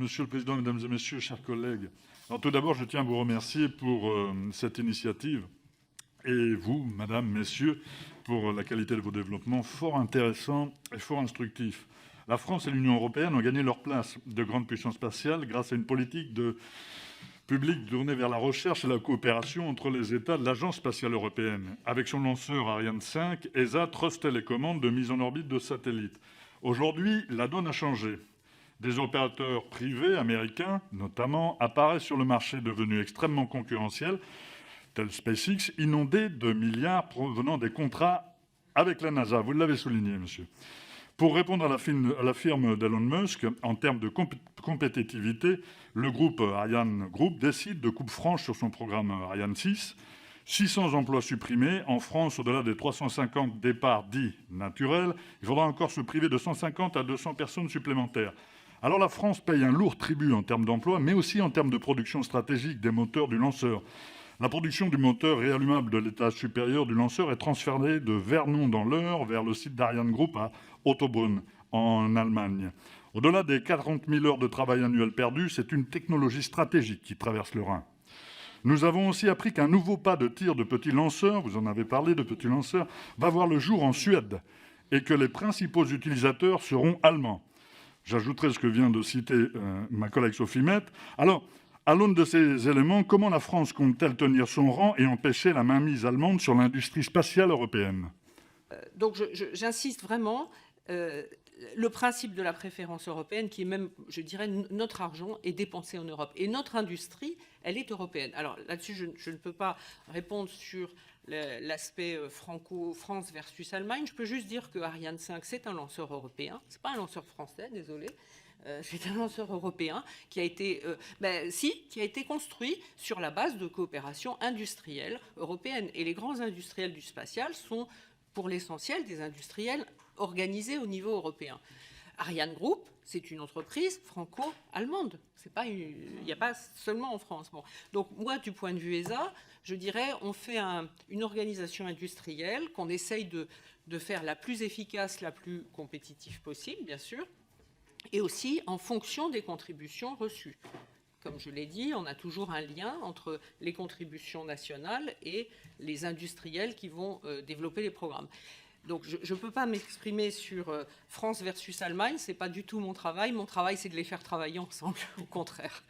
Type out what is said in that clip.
Monsieur le Président, Mesdames et Messieurs, chers collègues. Alors, tout d'abord, je tiens à vous remercier pour cette initiative et vous, Madame, Messieurs, pour la qualité de vos développements fort intéressants et fort instructifs. La France et l'Union européenne ont gagné leur place de grande puissance spatiale grâce à une politique publique tournée vers la recherche et la coopération entre les États de l'Agence spatiale européenne. Avec son lanceur Ariane 5, ESA trustait les commandes de mise en orbite de satellites. Aujourd'hui, la donne a changé. Des opérateurs privés américains, notamment, apparaissent sur le marché devenu extrêmement concurrentiel, tel SpaceX, inondé de milliards provenant des contrats avec la NASA. Vous l'avez souligné, monsieur. Pour répondre à la firme d'Elon Musk, en termes de compétitivité, le groupe Ariane Group décide de coupe franche sur son programme Ariane 6. 600 emplois supprimés. En France, au-delà des 350 départs dits naturels, il faudra encore se priver de 150 à 200 personnes supplémentaires. Alors la France paye un lourd tribut en termes d'emploi, mais aussi en termes de production stratégique des moteurs du lanceur. La production du moteur réallumable de l'étage supérieur du lanceur est transférée de Vernon dans l'Eure vers le site d'Ariane Group à Ottobrunn, en Allemagne. Au-delà des 40 000 heures de travail annuelles perdues, c'est une technologie stratégique qui traverse le Rhin. Nous avons aussi appris qu'un nouveau pas de tir de petits lanceurs, vous en avez parlé de petits lanceurs, va voir le jour en Suède et que les principaux utilisateurs seront allemands. J'ajouterai ce que vient de citer ma collègue Sophie Mette. Alors, à l'aune de ces éléments, comment la France compte-t-elle tenir son rang et empêcher la mainmise allemande sur l'industrie spatiale européenne ? Donc j'insiste vraiment, le principe de la préférence européenne, qui est même, je dirais, notre argent est dépensé en Europe. Et notre industrie, elle est européenne. Alors là-dessus, je ne peux pas répondre sur l'aspect France versus Allemagne. Je peux juste dire que Ariane 5, c'est un lanceur européen. Ce n'est pas un lanceur français, désolé. C'est un lanceur européen qui a été construit sur la base de coopération industrielle européenne. Et les grands industriels du spatial sont, pour l'essentiel, des industriels organisés au niveau européen. Ariane Group, c'est une entreprise franco-allemande. Il n'y a pas seulement en France. Bon. Donc moi, du point de vue ESA, je dirais on fait une organisation industrielle qu'on essaye de faire la plus efficace, la plus compétitive possible, bien sûr, et aussi en fonction des contributions reçues. Comme je l'ai dit, on a toujours un lien entre les contributions nationales et les industriels qui vont développer les programmes. Donc je ne peux pas m'exprimer sur France versus Allemagne, ce n'est pas du tout mon travail. Mon travail, c'est de les faire travailler ensemble, au contraire.